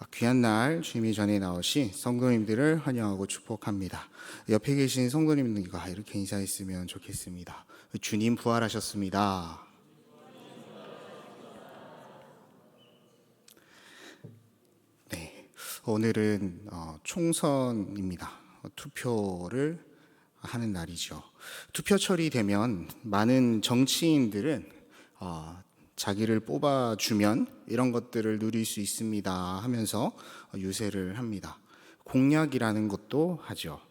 귀한 날 주님이 전에 나오신 성도님들을 환영하고 축복합니다. 옆에 계신 성도님들과 이렇게 인사했으면 좋겠습니다. 주님 부활하셨습니다. 네, 오늘은 총선입니다. 투표를 하는 날이죠. 투표철이 되면 많은 정치인들은 자기를 뽑아주면 이런 것들을 누릴 수 있습니다 하면서 유세를 합니다. 공약이라는 것도 하죠.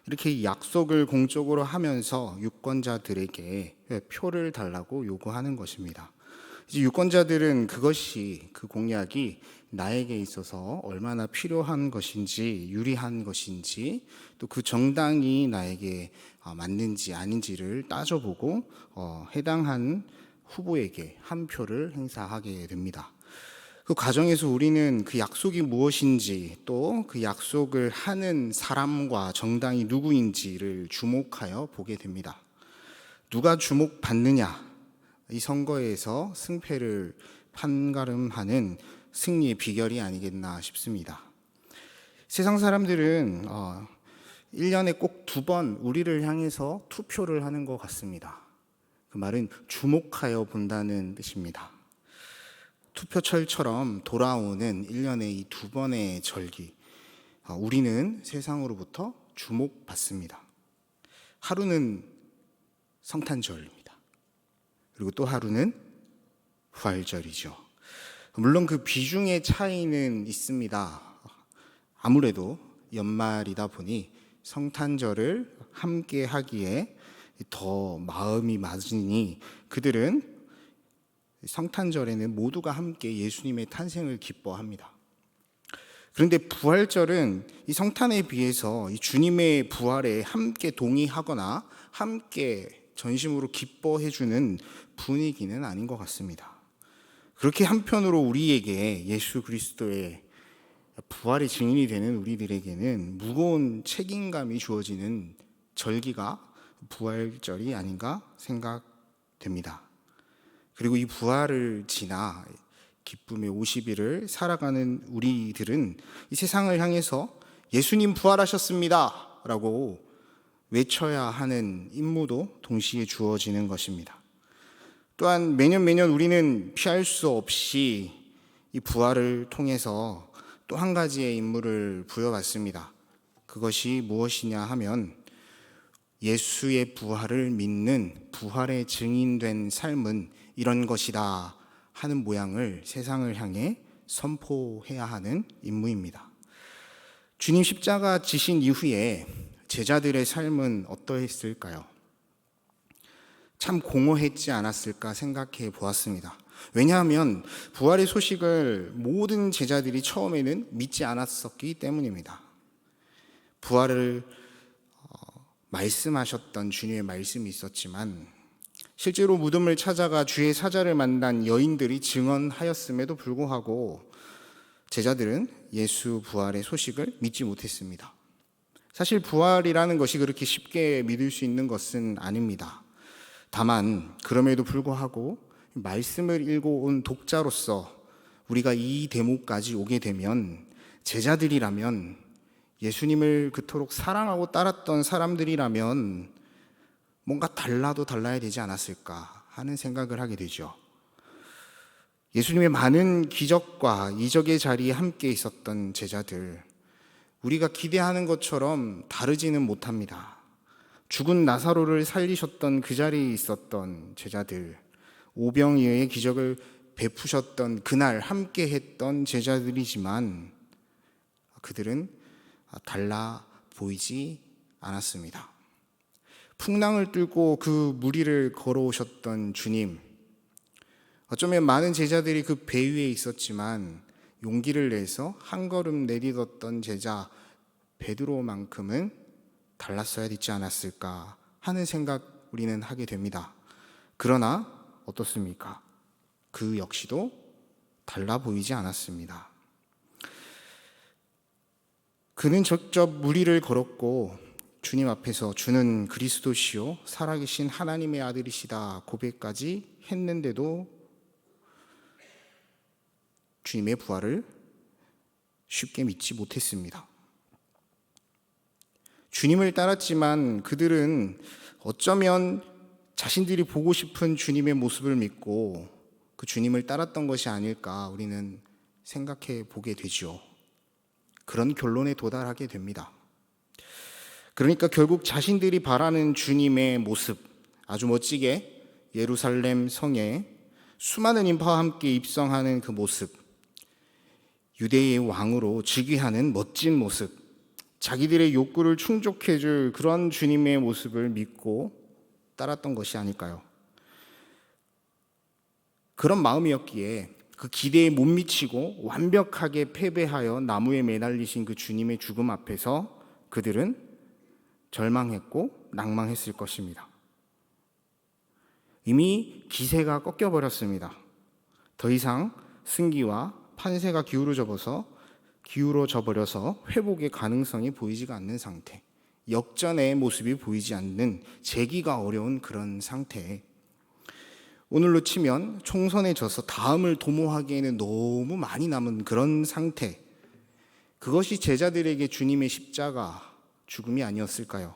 이렇게 약속을 공적으로 하면서 유권자들에게 표를 달라고 요구하는 것입니다. 이제 유권자들은 그 공약이 나에게 있어서 얼마나 필요한 것인지, 유리한 것인지, 또 그 정당이 나에게 맞는지 아닌지를 따져보고 해당한 후보에게 한 표를 행사하게 됩니다. 그 과정에서 우리는 그 약속이 무엇인지, 또 그 약속을 하는 사람과 정당이 누구인지를 주목하여 보게 됩니다. 누가 주목받느냐, 이 선거에서 승패를 판가름하는 승리의 비결이 아니겠나 싶습니다. 세상 사람들은 1년에 꼭 2번 우리를 향해서 투표를 하는 것 같습니다. 그 말은 주목하여 본다는 뜻입니다. 투표철처럼 돌아오는 1년에 이 2번의 절기, 우리는 세상으로부터 주목받습니다. 하루는 성탄절입니다. 그리고 또 하루는 부활절이죠. 물론 그 비중의 차이는 있습니다. 아무래도 연말이다 보니 성탄절을 함께 하기에 더 마음이 맞으니 그들은 성탄절에는 모두가 함께 예수님의 탄생을 기뻐합니다. 그런데 부활절은 이 성탄에 비해서 이 주님의 부활에 함께 동의하거나 함께 전심으로 기뻐해주는 분위기는 아닌 것 같습니다. 그렇게 한편으로 우리에게 예수 그리스도의 부활의 증인이 되는 우리들에게는 무거운 책임감이 주어지는 절기가 부활절이 아닌가 생각됩니다. 그리고 이 부활을 지나 기쁨의 50일을 살아가는 우리들은 이 세상을 향해서 예수님 부활하셨습니다 라고 외쳐야 하는 임무도 동시에 주어지는 것입니다. 또한 매년 우리는 피할 수 없이 이 부활을 통해서 또 한 가지의 임무를 부여받습니다. 그것이 무엇이냐 하면 예수의 부활을 믿는 부활의 증인된 삶은 이런 것이다 하는 모양을 세상을 향해 선포해야 하는 임무입니다. 주님 십자가 지신 이후에 제자들의 삶은 어떠했을까요? 참 공허했지 않았을까 생각해 보았습니다. 왜냐하면 부활의 소식을 모든 제자들이 처음에는 믿지 않았었기 때문입니다. 부활을 말씀하셨던 주님의 말씀이 있었지만 실제로 무덤을 찾아가 주의 사자를 만난 여인들이 증언하였음에도 불구하고 제자들은 예수 부활의 소식을 믿지 못했습니다. 사실 부활이라는 것이 그렇게 쉽게 믿을 수 있는 것은 아닙니다. 다만 그럼에도 불구하고 말씀을 읽어온 독자로서 우리가 이 대목까지 오게 되면 제자들이라면, 예수님을 그토록 사랑하고 따랐던 사람들이라면 뭔가 달라야 되지 않았을까 하는 생각을 하게 되죠. 예수님의 많은 기적과 이적의 자리에 함께 있었던 제자들, 우리가 기대하는 것처럼 다르지는 못합니다. 죽은 나사로를 살리셨던 그 자리에 있었던 제자들, 오병이어의 기적을 베푸셨던 그날 함께 했던 제자들이지만 그들은 달라 보이지 않았습니다. 풍랑을 뚫고 그 무리를 걸어오셨던 주님, 어쩌면 많은 제자들이 그 배 위에 있었지만 용기를 내서 한 걸음 내딛었던 제자 베드로만큼은 달랐어야 되지 않았을까 하는 생각 우리는 하게 됩니다. 그러나 어떻습니까? 그 역시도 달라 보이지 않았습니다. 그는 직접 무리를 걸었고 주님 앞에서 주는 그리스도시요 살아계신 하나님의 아들이시다 고백까지 했는데도 주님의 부활을 쉽게 믿지 못했습니다. 주님을 따랐지만 그들은 어쩌면 자신들이 보고 싶은 주님의 모습을 믿고 그 주님을 따랐던 것이 아닐까 우리는 생각해 보게 되죠. 그런 결론에 도달하게 됩니다. 그러니까 결국 자신들이 바라는 주님의 모습, 아주 멋지게 예루살렘 성에 수많은 인파와 함께 입성하는 그 모습, 유대의 왕으로 즉위하는 멋진 모습, 자기들의 욕구를 충족해줄 그런 주님의 모습을 믿고 따랐던 것이 아닐까요? 그런 마음이었기에 그 기대에 못 미치고 완벽하게 패배하여 나무에 매달리신 그 주님의 죽음 앞에서 그들은 절망했고 낭망했을 것입니다. 이미 기세가 꺾여버렸습니다. 더 이상 승기와 판세가 기울어져 버려서 회복의 가능성이 보이지가 않는 상태, 역전의 모습이 보이지 않는, 재기가 어려운 그런 상태. 오늘로 치면 총선에 져서 다음을 도모하기에는 너무 많이 남은 그런 상태. 그것이 제자들에게 주님의 십자가 죽음이 아니었을까요?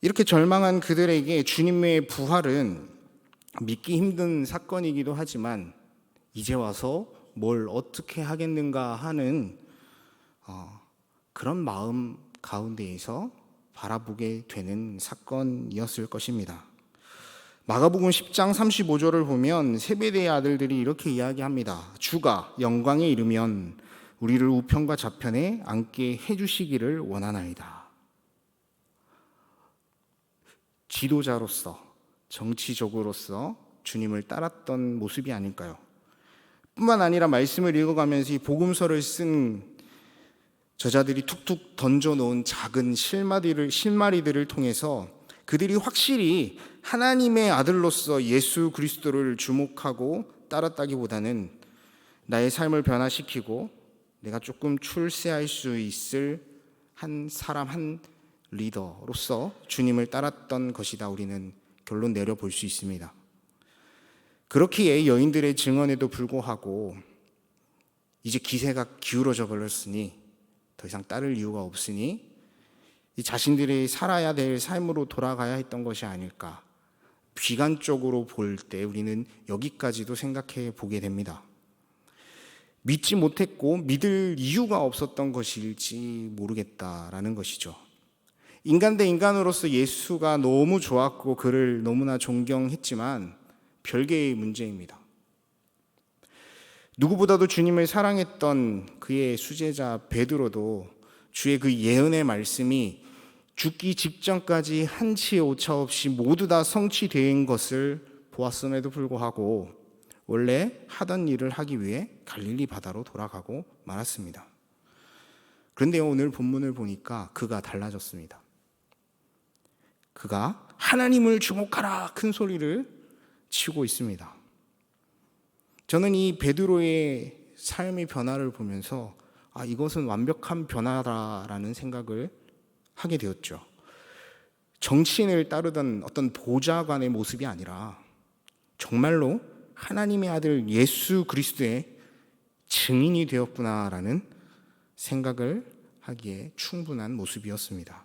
이렇게 절망한 그들에게 주님의 부활은 믿기 힘든 사건이기도 하지만 이제 와서 뭘 어떻게 하겠는가 하는 그런 마음 가운데에서 바라보게 되는 사건이었을 것입니다. 마가복음 10장 35절을 보면 세베대의 아들들이 이렇게 이야기합니다. 주가 영광에 이르면 우리를 우편과 좌편에 앉게 해주시기를 원하나이다. 지도자로서, 정치적으로서 주님을 따랐던 모습이 아닐까요? 뿐만 아니라 말씀을 읽어가면서 이 복음서를 쓴 저자들이 툭툭 던져놓은 작은 실마리들을 통해서 그들이 확실히 하나님의 아들로서 예수 그리스도를 주목하고 따랐다기보다는 나의 삶을 변화시키고 내가 조금 출세할 수 있을 한 사람, 한 리더로서 주님을 따랐던 것이다. 우리는 결론 내려볼 수 있습니다. 그렇기에 여인들의 증언에도 불구하고 이제 기세가 기울어져 버렸으니 더 이상 따를 이유가 없으니 이 자신들이 살아야 될 삶으로 돌아가야 했던 것이 아닐까. 비관적으로 볼 때 우리는 여기까지도 생각해 보게 됩니다. 믿지 못했고 믿을 이유가 없었던 것일지 모르겠다라는 것이죠. 인간 대 인간으로서 예수가 너무 좋았고 그를 너무나 존경했지만 별개의 문제입니다. 누구보다도 주님을 사랑했던 그의 수제자 베드로도 주의 그 예언의 말씀이 죽기 직전까지 한치의 오차 없이 모두 다 성취된 것을 보았음에도 불구하고 원래 하던 일을 하기 위해 갈릴리 바다로 돌아가고 말았습니다. 그런데 오늘 본문을 보니까 그가 달라졌습니다. 그가 하나님을 주목하라 큰 소리를 치고 있습니다. 저는 이 베드로의 삶의 변화를 보면서 이것은 완벽한 변화다라는 생각을 하게 되었죠. 정치인을 따르던 어떤 보좌관의 모습이 아니라 정말로 하나님의 아들 예수 그리스도의 증인이 되었구나라는 생각을 하기에 충분한 모습이었습니다.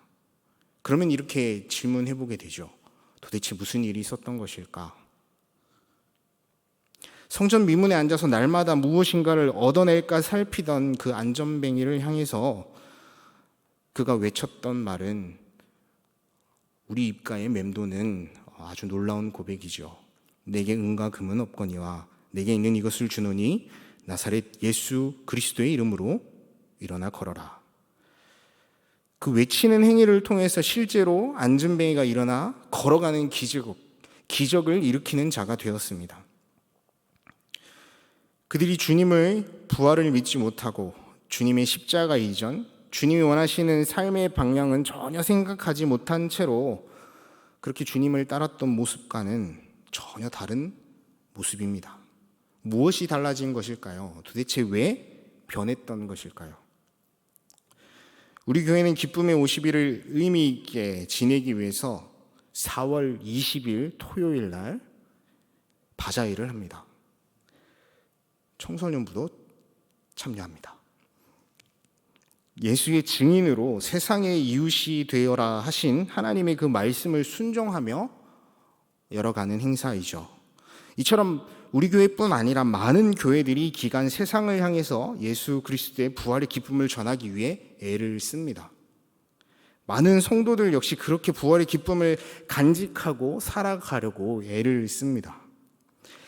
그러면 이렇게 질문해 보게 되죠. 도대체 무슨 일이 있었던 것일까? 성전 미문에 앉아서 날마다 무엇인가를 얻어낼까 살피던 그 안전뱅이를 향해서 그가 외쳤던 말은 우리 입가에 맴도는 아주 놀라운 고백이죠. 내게 은과 금은 없거니와 내게 있는 이것을 주노니 나사렛 예수 그리스도의 이름으로 일어나 걸어라. 그 외치는 행위를 통해서 실제로 안전뱅이가 일어나 걸어가는 기적을 일으키는 자가 되었습니다. 그들이 주님의 부활을 믿지 못하고 주님의 십자가 이전, 주님이 원하시는 삶의 방향은 전혀 생각하지 못한 채로 그렇게 주님을 따랐던 모습과는 전혀 다른 모습입니다. 무엇이 달라진 것일까요? 도대체 왜 변했던 것일까요? 우리 교회는 기쁨의 50일을 의미 있게 지내기 위해서 4월 20일 토요일 날 바자회를 합니다. 청소년부도 참여합니다. 예수의 증인으로 세상의 이웃이 되어라 하신 하나님의 그 말씀을 순종하며 열어가는 행사이죠. 이처럼 우리 교회뿐 아니라 많은 교회들이 기간 세상을 향해서 예수 그리스도의 부활의 기쁨을 전하기 위해 애를 씁니다. 많은 성도들 역시 그렇게 부활의 기쁨을 간직하고 살아가려고 애를 씁니다.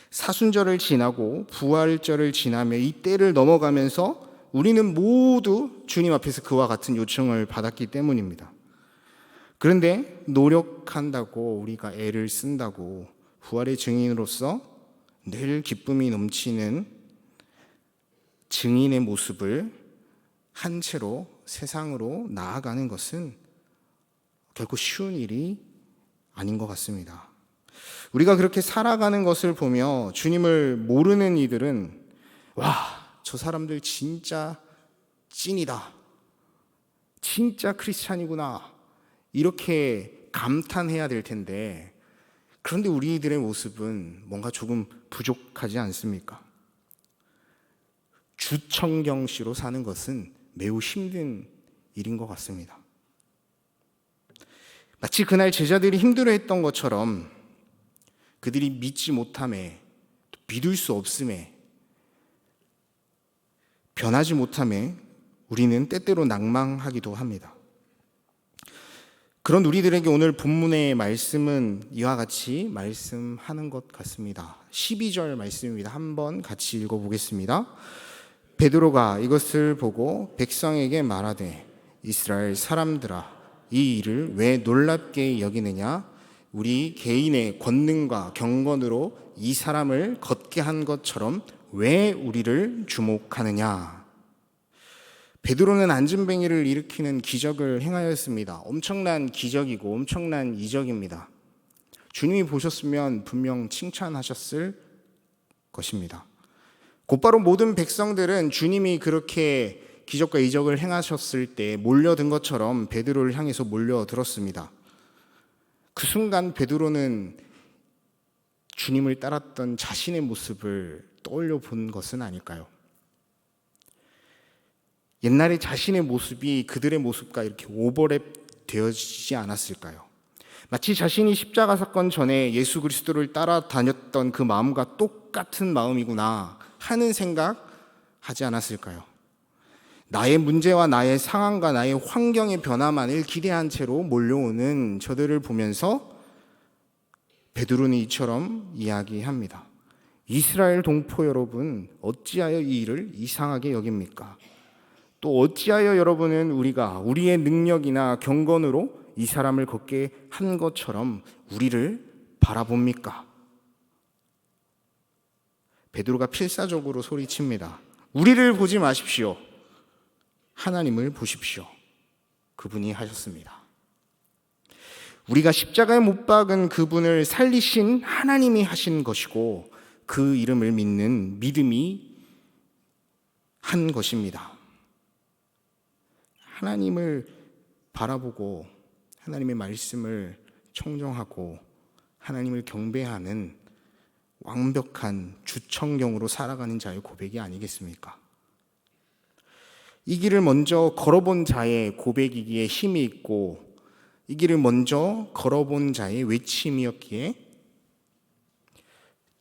사순절을 지나고 부활절을 지나며 이 때를 넘어가면서 우리는 모두 주님 앞에서 그와 같은 요청을 받았기 때문입니다. 그런데 노력한다고, 우리가 애를 쓴다고 부활의 증인으로서 늘 기쁨이 넘치는 증인의 모습을 한 채로 세상으로 나아가는 것은 결코 쉬운 일이 아닌 것 같습니다. 우리가 그렇게 살아가는 것을 보며 주님을 모르는 이들은 와, 저 사람들 진짜 찐이다, 진짜 크리스찬이구나, 이렇게 감탄해야 될 텐데, 그런데 우리들의 모습은 뭔가 조금 부족하지 않습니까? 주청경씨로 사는 것은 매우 힘든 일인 것 같습니다. 마치 그날 제자들이 힘들어했던 것처럼 그들이 믿지 못함에, 믿을 수 없음에, 변하지 못함에 우리는 때때로 낭망하기도 합니다. 그런 우리들에게 오늘 본문의 말씀은 이와 같이 말씀하는 것 같습니다. 12절 말씀입니다. 한번 같이 읽어보겠습니다. 베드로가 이것을 보고 백성에게 말하되 이스라엘 사람들아, 이 일을 왜 놀랍게 여기느냐? 우리 개인의 권능과 경건으로 이 사람을 걷게 한 것처럼 왜 우리를 주목하느냐? 베드로는 안진뱅이를 일으키는 기적을 행하였습니다. 엄청난 기적이고 엄청난 이적입니다. 주님이 보셨으면 분명 칭찬하셨을 것입니다. 곧바로 모든 백성들은 주님이 그렇게 기적과 이적을 행하셨을 때 몰려든 것처럼 베드로를 향해서 몰려들었습니다. 그 순간 베드로는 주님을 따랐던 자신의 모습을 떠올려 본 것은 아닐까요? 옛날에 자신의 모습이 그들의 모습과 이렇게 오버랩 되어지지 않았을까요? 마치 자신이 십자가 사건 전에 예수 그리스도를 따라다녔던 그 마음과 똑같은 마음이구나 하는 생각 하지 않았을까요? 나의 문제와 나의 상황과 나의 환경의 변화만을 기대한 채로 몰려오는 저들을 보면서 베드로는 이처럼 이야기합니다. 이스라엘 동포 여러분, 어찌하여 이 일을 이상하게 여깁니까? 또 어찌하여 여러분은 우리가 우리의 능력이나 경건으로 이 사람을 걷게 한 것처럼 우리를 바라봅니까? 베드로가 필사적으로 소리칩니다. 우리를 보지 마십시오. 하나님을 보십시오. 그분이 하셨습니다. 우리가 십자가에 못 박은 그분을 살리신 하나님이 하신 것이고 그 이름을 믿는 믿음이 한 것입니다. 하나님을 바라보고 하나님의 말씀을 청정하고 하나님을 경배하는 완벽한 주청경으로 살아가는 자의 고백이 아니겠습니까? 이 길을 먼저 걸어본 자의 고백이기에 힘이 있고 이 길을 먼저 걸어본 자의 외침이었기에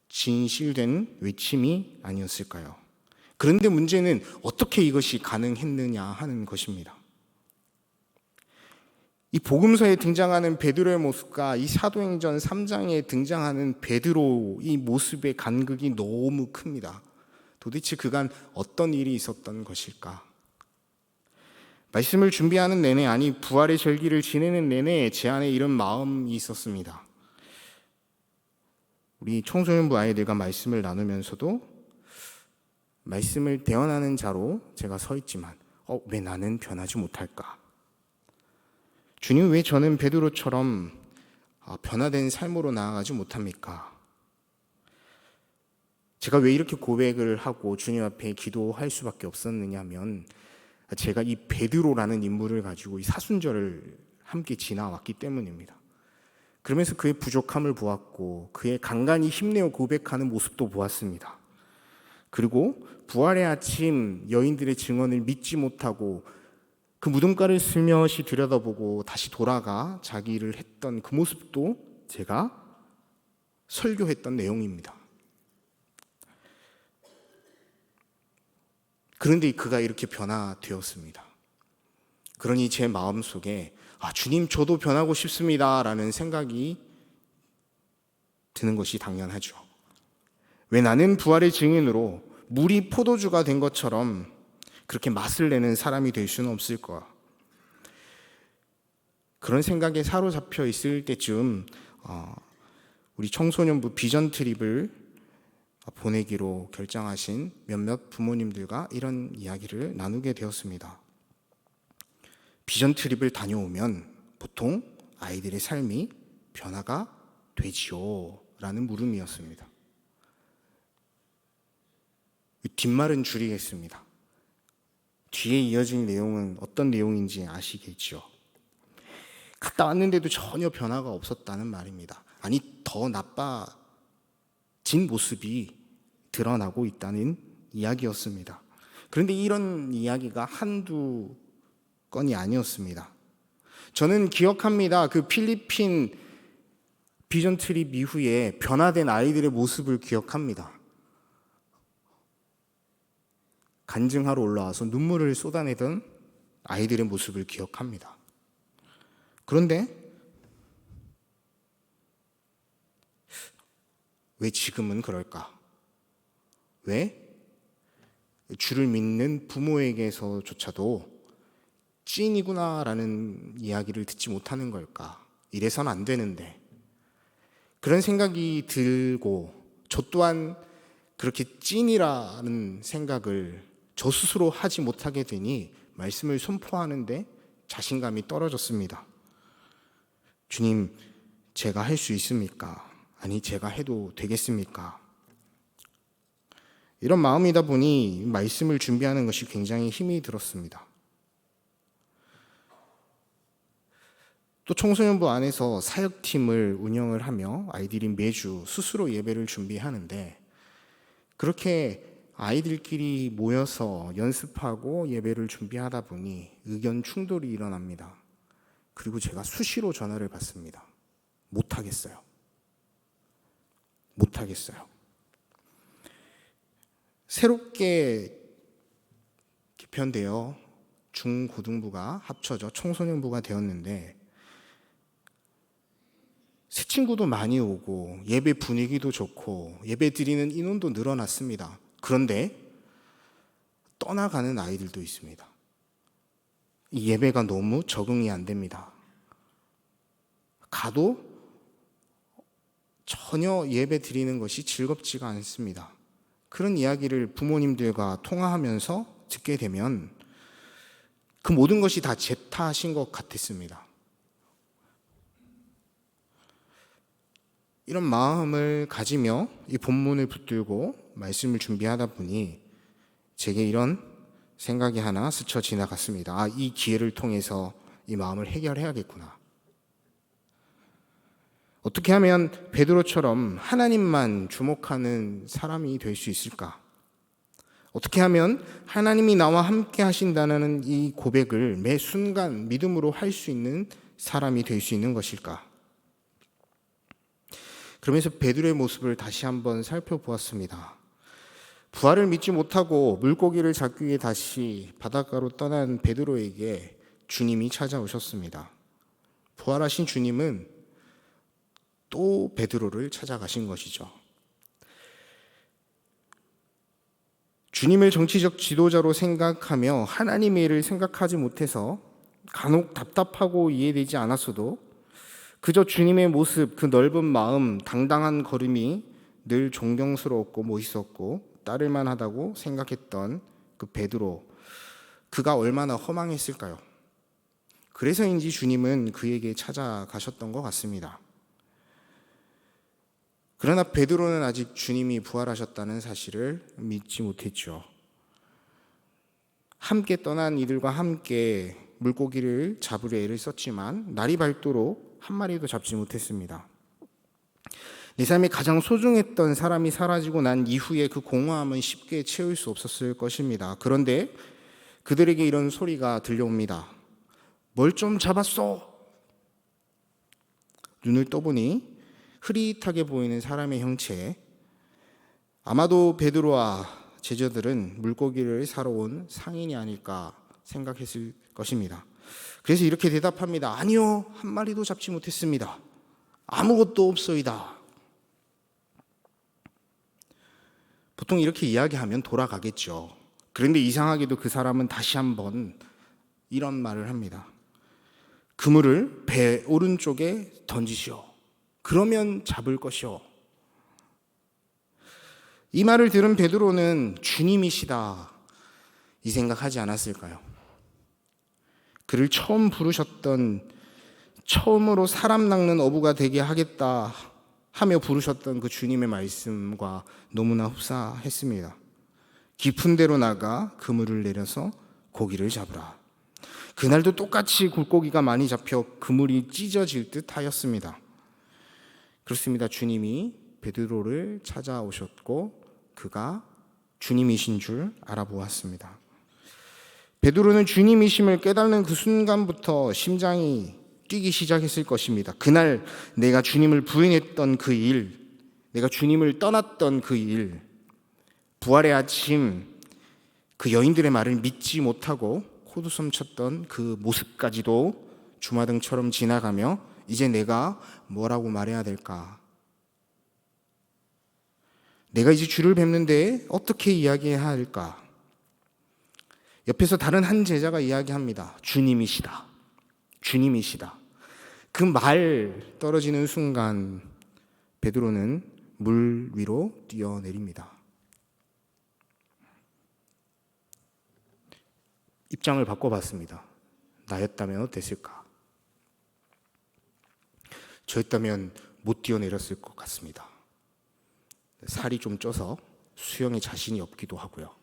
진실된 외침이 아니었을까요? 그런데 문제는 어떻게 이것이 가능했느냐 하는 것입니다. 이 복음서에 등장하는 베드로의 모습과 이 사도행전 3장에 등장하는 베드로 이 모습의 간극이 너무 큽니다. 도대체 그간 어떤 일이 있었던 것일까? 말씀을 준비하는 내내, 아니 부활의 절기를 지내는 내내 제 안에 이런 마음이 있었습니다. 우리 청소년부 아이들과 말씀을 나누면서도 말씀을 대언하는 자로 제가 서 있지만 왜 나는 변하지 못할까? 주님, 왜 저는 베드로처럼 변화된 삶으로 나아가지 못합니까? 제가 왜 이렇게 고백을 하고 주님 앞에 기도할 수밖에 없었느냐면 제가 이 베드로라는 인물을 가지고 이 사순절을 함께 지나왔기 때문입니다. 그러면서 그의 부족함을 보았고 그의 간간히 힘내어 고백하는 모습도 보았습니다. 그리고 부활의 아침 여인들의 증언을 믿지 못하고 그 무덤가를 슬며시 들여다보고 다시 돌아가 자기 일을 했던 그 모습도 제가 설교했던 내용입니다. 그런데 그가 이렇게 변화되었습니다. 그러니 제 마음속에 주님 저도 변하고 싶습니다 라는 생각이 드는 것이 당연하죠. 왜 나는 부활의 증인으로 물이 포도주가 된 것처럼 그렇게 맛을 내는 사람이 될 수는 없을 거야. 그런 생각에 사로잡혀 있을 때쯤 우리 청소년부 비전 트립을 보내기로 결정하신 몇몇 부모님들과 이런 이야기를 나누게 되었습니다. 비전 트립을 다녀오면 보통 아이들의 삶이 변화가 되지요? 라는 물음이었습니다. 뒷말은 줄이겠습니다. 뒤에 이어질 내용은 어떤 내용인지 아시겠죠? 갔다 왔는데도 전혀 변화가 없었다는 말입니다. 아니, 더 나빠진 모습이 드러나고 있다는 이야기였습니다. 그런데 이런 이야기가 한두 건이 아니었습니다. 저는 기억합니다. 그 필리핀 비전 트립 이후에 변화된 아이들의 모습을 기억합니다. 간증하러 올라와서 눈물을 쏟아내던 아이들의 모습을 기억합니다. 그런데 왜 지금은 그럴까? 왜 주를 믿는 부모에게서조차도 찐이구나라는 이야기를 듣지 못하는 걸까? 이래선 안 되는데. 그런 생각이 들고 저 또한 그렇게 찐이라는 생각을 저 스스로 하지 못하게 되니 말씀을 선포하는데 자신감이 떨어졌습니다. 주님, 제가 할 수 있습니까? 아니, 제가 해도 되겠습니까? 이런 마음이다 보니 말씀을 준비하는 것이 굉장히 힘이 들었습니다. 또 청소년부 안에서 사역팀을 운영을 하며 아이들이 매주 스스로 예배를 준비하는데 그렇게 아이들끼리 모여서 연습하고 예배를 준비하다 보니 의견 충돌이 일어납니다. 그리고 제가 수시로 전화를 받습니다. 못하겠어요. 새롭게 개편되어 중고등부가 합쳐져 청소년부가 되었는데 새 친구도 많이 오고 예배 분위기도 좋고 예배 드리는 인원도 늘어났습니다. 그런데 떠나가는 아이들도 있습니다. 이 예배가 너무 적응이 안 됩니다. 가도 전혀 예배 드리는 것이 즐겁지가 않습니다. 그런 이야기를 부모님들과 통화하면서 듣게 되면 그 모든 것이 다 제 탓인 것 같았습니다. 이런 마음을 가지며 이 본문을 붙들고 말씀을 준비하다 보니 제게 이런 생각이 하나 스쳐 지나갔습니다. 이 기회를 통해서 이 마음을 해결해야겠구나. 어떻게 하면 베드로처럼 하나님만 주목하는 사람이 될 수 있을까? 어떻게 하면 하나님이 나와 함께 하신다는 이 고백을 매 순간 믿음으로 할 수 있는 사람이 될 수 있는 것일까? 그러면서 베드로의 모습을 다시 한번 살펴보았습니다. 부활을 믿지 못하고 물고기를 잡기 위해 다시 바닷가로 떠난 베드로에게 주님이 찾아오셨습니다. 부활하신 주님은 또 베드로를 찾아가신 것이죠. 주님을 정치적 지도자로 생각하며 하나님의 일을 생각하지 못해서 간혹 답답하고 이해되지 않았어도 그저 주님의 모습, 그 넓은 마음, 당당한 걸음이 늘 존경스러웠고 멋있었고 따를만 하다고 생각했던 그 베드로, 그가 얼마나 허망했을까요? 그래서인지 주님은 그에게 찾아가셨던 것 같습니다. 그러나 베드로는 아직 주님이 부활하셨다는 사실을 믿지 못했죠. 함께 떠난 이들과 함께 물고기를 잡으려 애를 썼지만 날이 밝도록 한 마리도 잡지 못했습니다. 내 삶에 가장 소중했던 사람이 사라지고 난 이후에 그 공허함은 쉽게 채울 수 없었을 것입니다. 그런데 그들에게 이런 소리가 들려옵니다. 뭘 좀 잡았어? 눈을 떠보니 흐릿하게 보이는 사람의 형체. 아마도 베드로와 제자들은 물고기를 사러 온 상인이 아닐까 생각했을 것입니다. 그래서 이렇게 대답합니다. 아니요, 한 마리도 잡지 못했습니다. 아무것도 없소이다. 보통 이렇게 이야기하면 돌아가겠죠. 그런데 이상하게도 그 사람은 다시 한번 이런 말을 합니다. 그물을 배 오른쪽에 던지시오. 그러면 잡을 것이오. 이 말을 들은 베드로는 주님이시다 이 생각하지 않았을까요? 그를 처음 부르셨던, 처음으로 사람 낚는 어부가 되게 하겠다 하며 부르셨던 그 주님의 말씀과 너무나 흡사했습니다. 깊은 데로 나가 그물을 내려서 고기를 잡으라. 그날도 똑같이 물고기가 많이 잡혀 그물이 찢어질 듯 하였습니다. 그렇습니다. 주님이 베드로를 찾아오셨고 그가 주님이신 줄 알아보았습니다. 베드로는 주님이심을 깨닫는 그 순간부터 심장이 뛰기 시작했을 것입니다. 그날 내가 주님을 부인했던 그 일, 내가 주님을 떠났던 그 일, 부활의 아침 그 여인들의 말을 믿지 못하고 호두섬 쳤던 그 모습까지도 주마등처럼 지나가며 이제 내가 뭐라고 말해야 될까? 내가 이제 주를 뵙는데 어떻게 이야기해야 할까? 옆에서 다른 한 제자가 이야기합니다. 주님이시다. 주님이시다. 그 말 떨어지는 순간 베드로는 물 위로 뛰어내립니다. 입장을 바꿔봤습니다. 나였다면 어땠을까? 저였다면 못 뛰어내렸을 것 같습니다. 살이 좀 쪄서 수영에 자신이 없기도 하고요.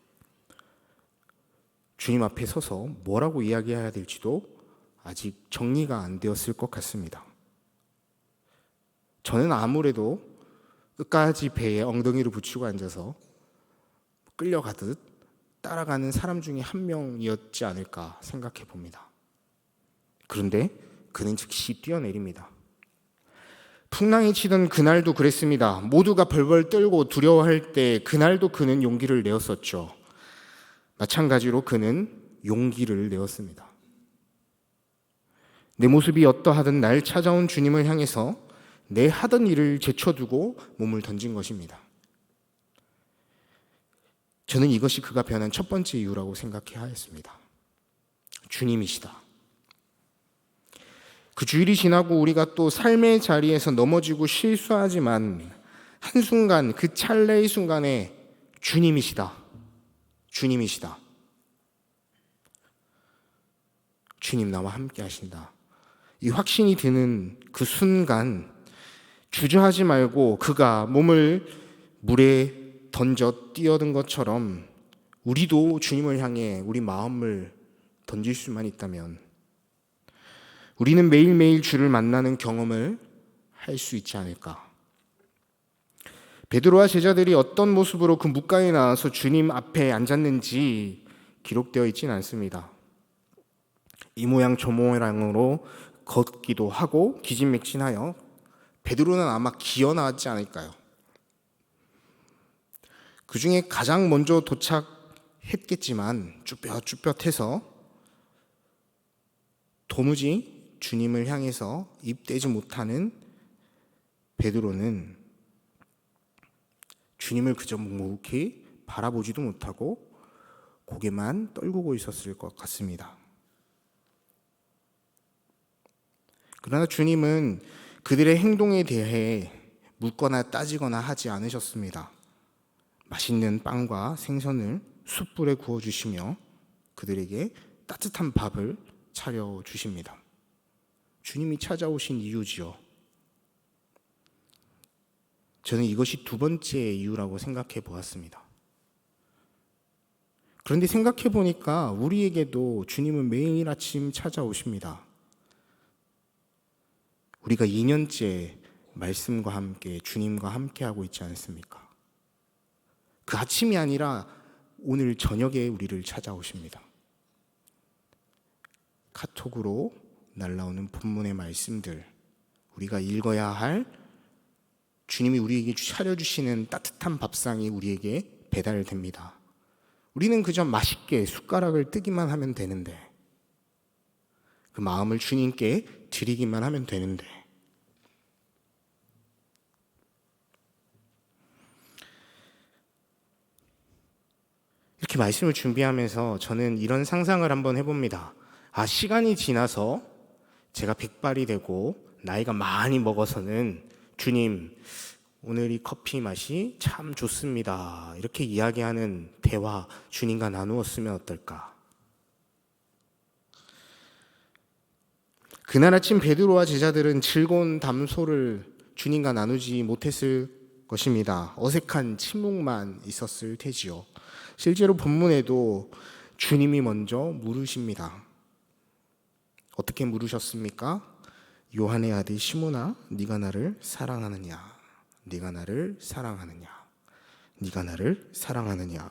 주님 앞에 서서 뭐라고 이야기해야 될지도 아직 정리가 안 되었을 것 같습니다. 저는 아무래도 끝까지 배에 엉덩이를 붙이고 앉아서 끌려가듯 따라가는 사람 중에 한 명이었지 않을까 생각해 봅니다. 그런데 그는 즉시 뛰어내립니다. 풍랑이 치던 그날도 그랬습니다. 모두가 벌벌 떨고 두려워할 때 그날도 그는 용기를 내었었죠. 마찬가지로 그는 용기를 내었습니다. 내 모습이 어떠하든 날 찾아온 주님을 향해서 내 하던 일을 제쳐두고 몸을 던진 것입니다. 저는 이것이 그가 변한 첫 번째 이유라고 생각해야 했습니다. 주님이시다. 그 주일이 지나고 우리가 또 삶의 자리에서 넘어지고 실수하지만 한순간 그 찰나의 순간에 주님이시다. 주님이시다. 주님 나와 함께 하신다. 이 확신이 드는 그 순간 주저하지 말고 그가 몸을 물에 던져 뛰어든 것처럼 우리도 주님을 향해 우리 마음을 던질 수만 있다면 우리는 매일매일 주를 만나는 경험을 할 수 있지 않을까. 베드로와 제자들이 어떤 모습으로 그 뭇가에 나와서 주님 앞에 앉았는지 기록되어 있지는 않습니다. 이 모양 저 모양으로 걷기도 하고 기진맥진하여 베드로는 아마 기어 나왔지 않을까요? 그 중에 가장 먼저 도착했겠지만 쭈뼛쭈뼛해서 도무지 주님을 향해서 입대지 못하는 베드로는 주님을 그저 묵묵히 바라보지도 못하고 고개만 떨구고 있었을 것 같습니다. 그러나 주님은 그들의 행동에 대해 묻거나 따지거나 하지 않으셨습니다. 맛있는 빵과 생선을 숯불에 구워주시며 그들에게 따뜻한 밥을 차려주십니다. 주님이 찾아오신 이유지요. 저는 이것이 두 번째 이유라고 생각해 보았습니다. 그런데 생각해 보니까 우리에게도 주님은 매일 아침 찾아오십니다. 우리가 2년째 말씀과 함께 주님과 함께 하고 있지 않습니까? 그 아침이 아니라 오늘 저녁에 우리를 찾아오십니다. 카톡으로 날라오는 본문의 말씀들, 우리가 읽어야 할 주님이 우리에게 차려주시는 따뜻한 밥상이 우리에게 배달됩니다. 우리는 그저 맛있게 숟가락을 뜨기만 하면 되는데, 그 마음을 주님께 드리기만 하면 되는데, 이렇게 말씀을 준비하면서 저는 이런 상상을 한번 해봅니다. 시간이 지나서 제가 백발이 되고 나이가 많이 먹어서는 주님, 오늘 이 커피 맛이 참 좋습니다, 이렇게 이야기하는 대화 주님과 나누었으면 어떨까? 그날 아침 베드로와 제자들은 즐거운 담소를 주님과 나누지 못했을 것입니다. 어색한 침묵만 있었을 테지요. 실제로 본문에도 주님이 먼저 물으십니다. 어떻게 물으셨습니까? 요한의 아들 시몬아, 네가 나를 사랑하느냐? 네가 나를 사랑하느냐? 네가 나를 사랑하느냐?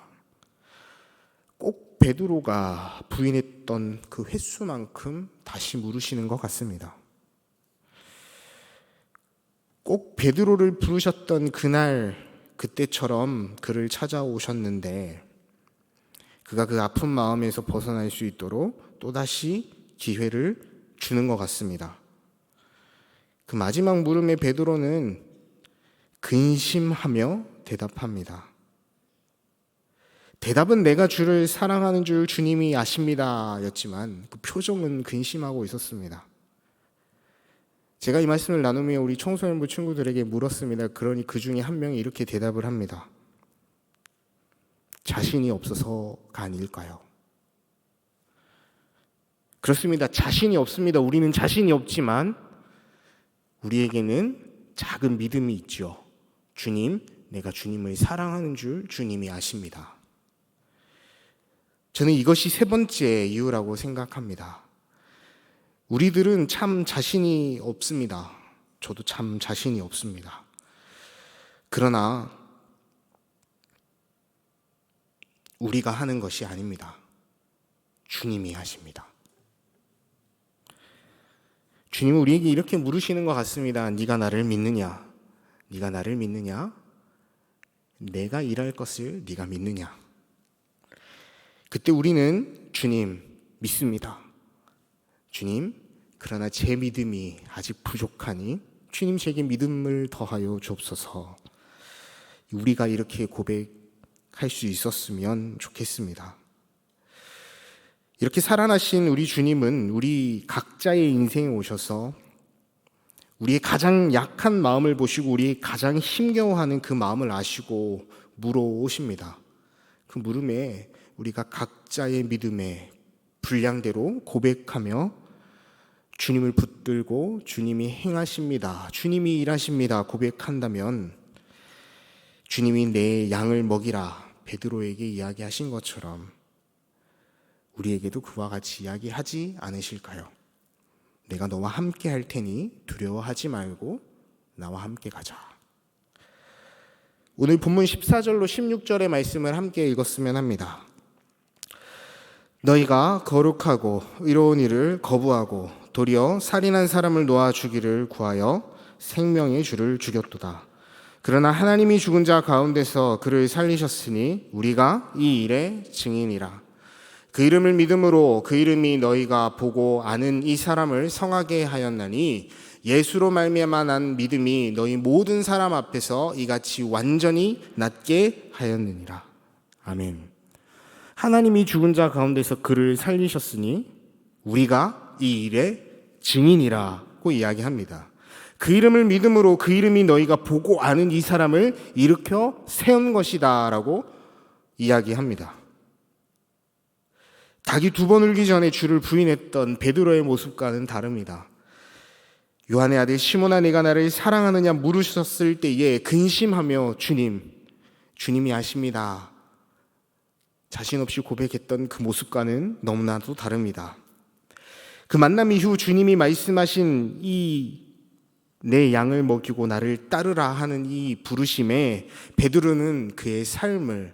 꼭 베드로가 부인했던 그 횟수만큼 다시 물으시는 것 같습니다. 꼭 베드로를 부르셨던 그날 그때처럼 그를 찾아오셨는데, 그가 그 아픈 마음에서 벗어날 수 있도록 또다시 기회를 주는 것 같습니다. 그 마지막 물음에 베드로는 근심하며 대답합니다. 대답은 내가 주를 사랑하는 줄 주님이 아십니다 였지만 그 표정은 근심하고 있었습니다. 제가 이 말씀을 나누며 우리 청소년부 친구들에게 물었습니다. 그러니 그 중에 한 명이 이렇게 대답을 합니다. 자신이 없어서가 아닐까요? 그렇습니다. 자신이 없습니다. 우리는 자신이 없지만 우리에게는 작은 믿음이 있죠. 주님, 내가 주님을 사랑하는 줄 주님이 아십니다. 저는 이것이 세 번째 이유라고 생각합니다. 우리들은 참 자신이 없습니다. 저도 참 자신이 없습니다. 그러나 우리가 하는 것이 아닙니다. 주님이 하십니다. 주님은 우리에게 이렇게 물으시는 것 같습니다. 네가 나를 믿느냐? 네가 나를 믿느냐? 내가 일할 것을 네가 믿느냐? 그때 우리는 주님 믿습니다. 주님, 그러나 제 믿음이 아직 부족하니 주님 제게 믿음을 더하여 주옵소서. 우리가 이렇게 고백할 수 있었으면 좋겠습니다. 이렇게 살아나신 우리 주님은 우리 각자의 인생에 오셔서 우리의 가장 약한 마음을 보시고 우리의 가장 힘겨워하는 그 마음을 아시고 물어오십니다. 그 물음에 우리가 각자의 믿음의 분량대로 고백하며 주님을 붙들고 주님이 행하십니다, 주님이 일하십니다 고백한다면 주님이 내 양을 먹이라 베드로에게 이야기하신 것처럼 우리에게도 그와 같이 이야기하지 않으실까요? 내가 너와 함께 할 테니 두려워하지 말고 나와 함께 가자. 오늘 본문 14절로 16절의 말씀을 함께 읽었으면 합니다. 너희가 거룩하고 의로운 일을 거부하고 도리어 살인한 사람을 놓아 주기를 구하여 생명의 주를 죽였도다. 그러나 하나님이 죽은 자 가운데서 그를 살리셨으니 우리가 이 일의 증인이라. 그 이름을 믿음으로 그 이름이 너희가 보고 아는 이 사람을 성하게 하였나니 예수로 말미암아 난 믿음이 너희 모든 사람 앞에서 이같이 완전히 낫게 하였느니라. 아멘. 하나님이 죽은 자 가운데서 그를 살리셨으니 우리가 이 일의 증인이라고 이야기합니다. 그 이름을 믿음으로 그 이름이 너희가 보고 아는 이 사람을 일으켜 세운 것이다 라고 이야기합니다. 닭이 두 번 울기 전에 주를 부인했던 베드로의 모습과는 다릅니다. 요한의 아들 시몬아, 네가 나를 사랑하느냐 물으셨을 때에 근심하며 주님이 아십니다, 자신 없이 고백했던 그 모습과는 너무나도 다릅니다. 그 만남 이후 주님이 말씀하신 이 내 양을 먹이고 나를 따르라 하는 이 부르심에 베드로는 그의 삶을,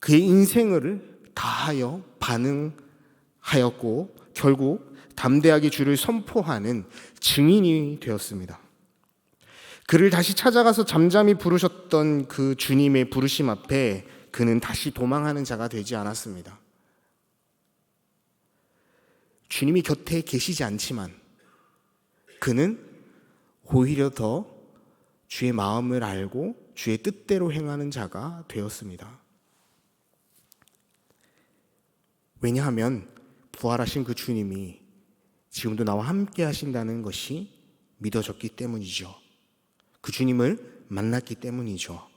그의 인생을 다하여 반응하였고 결국 담대하게 주를 선포하는 증인이 되었습니다. 그를 다시 찾아가서 잠잠히 부르셨던 그 주님의 부르심 앞에 그는 다시 도망하는 자가 되지 않았습니다. 주님이 곁에 계시지 않지만 그는 오히려 더 주의 마음을 알고 주의 뜻대로 행하는 자가 되었습니다. 왜냐하면 부활하신 그 주님이 지금도 나와 함께 하신다는 것이 믿어졌기 때문이죠. 그 주님을 만났기 때문이죠.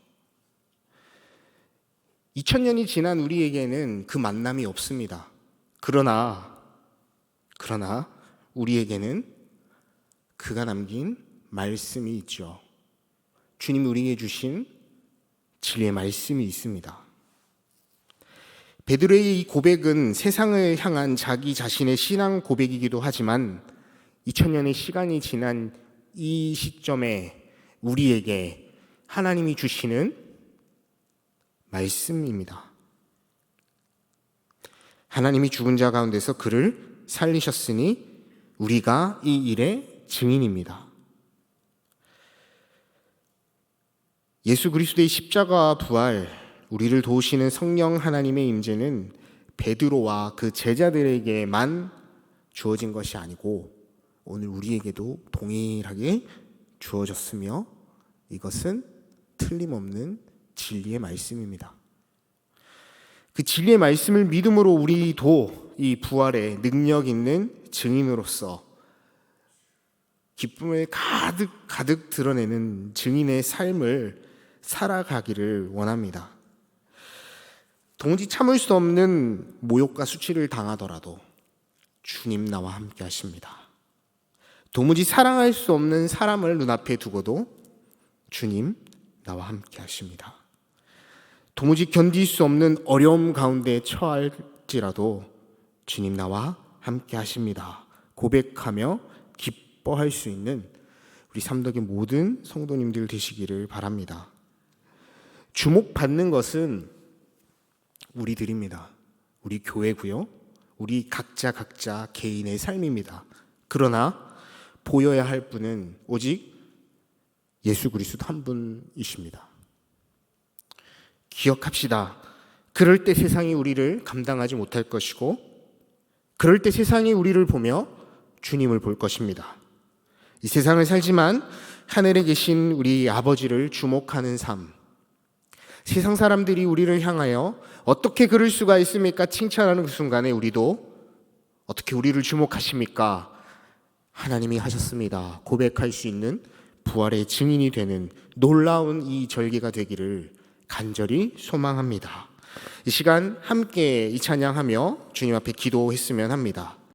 2000년이 지난 우리에게는 그 만남이 없습니다. 그러나 우리에게는 그가 남긴 말씀이 있죠. 주님이 우리에게 주신 진리의 말씀이 있습니다. 베드로의 이 고백은 세상을 향한 자기 자신의 신앙 고백이기도 하지만 2000년의 시간이 지난 이 시점에 우리에게 하나님이 주시는 말씀입니다. 하나님이 죽은 자 가운데서 그를 살리셨으니 우리가 이 일의 증인입니다. 예수 그리스도의 십자가와 부활, 우리를 도우시는 성령 하나님의 임재는 베드로와 그 제자들에게만 주어진 것이 아니고 오늘 우리에게도 동일하게 주어졌으며 이것은 틀림없는 진리의 말씀입니다. 그 진리의 말씀을 믿음으로 우리도 이 부활의 능력 있는 증인으로서 기쁨을 가득 드러내는 증인의 삶을 살아가기를 원합니다. 도무지 참을 수 없는 모욕과 수치를 당하더라도 주님 나와 함께 하십니다. 도무지 사랑할 수 없는 사람을 눈앞에 두고도 주님 나와 함께 하십니다. 도무지 견딜 수 없는 어려움 가운데 처할지라도 주님 나와 함께 하십니다. 고백하며 기뻐할 수 있는 우리 삼덕의 모든 성도님들 되시기를 바랍니다. 주목받는 것은 우리들입니다. 우리 교회고요. 우리 각자 개인의 삶입니다. 그러나 보여야 할 분은 오직 예수 그리스도 한 분이십니다. 기억합시다. 그럴 때 세상이 우리를 감당하지 못할 것이고 그럴 때 세상이 우리를 보며 주님을 볼 것입니다. 이 세상을 살지만 하늘에 계신 우리 아버지를 주목하는 삶, 세상 사람들이 우리를 향하여 어떻게 그럴 수가 있습니까? 칭찬하는 그 순간에 우리도 어떻게 우리를 주목하십니까? 하나님이 하셨습니다. 고백할 수 있는 부활의 증인이 되는 놀라운 이 절기가 되기를 간절히 소망합니다. 이 시간 함께 이 찬양하며 주님 앞에 기도했으면 합니다.